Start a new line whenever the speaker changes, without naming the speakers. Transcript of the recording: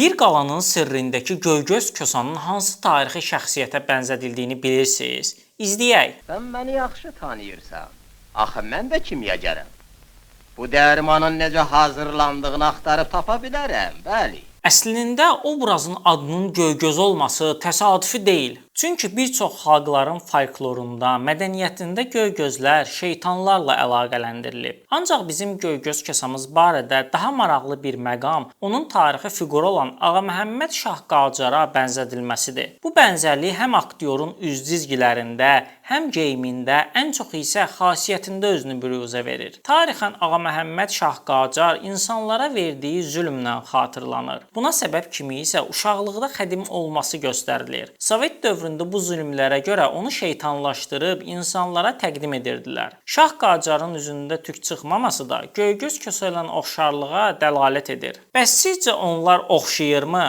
Bir qalanın sirrindəki Göygöz Kosanın hansı tarixi şəxsiyyətə bənzədildiyini bilirsiniz? İzləyək.
Sən məni yaxşı tanıyırsan. Axı mən də kimyəcərəm. Bu dərmanın necə hazırlandığını axtarıb tapa bilərəm, bəli.
Əslində obrazın adının Göygöz olması təsadüfi deyil. Çünki bir çox xalqların folklorunda, mədəniyyətində Göygözlər şeytanlarla əlaqələndirilib. Ancaq bizim Göygöz Kosamız barədə daha maraqlı bir məqam onun tarixi fiquru olan Ağa Məhəmməd Şah Qacara bənzədilməsidir. Bu bənzərlik həm aktyorun üz cizgilərində, həm geyimində, ən çox isə xasiyyətində özünü büruzə verir. Tarixən Ağa Məhəmməd Şah Qacar insanlara verdiyi zülmlə xatırlanır. Buna səbəb kimi isə uşaqlıqda xədim olması göstərilir. Sovet dövründə bu zülmlərə görə onu şeytanlaşdırıb insanlara təqdim edirdilər. Şah Qacarın üzündə tük çıxmaması da Göygöz Kosa ilə oxşarlığa dəlalət edir. Bəs sizcə onlar oxşayırmı?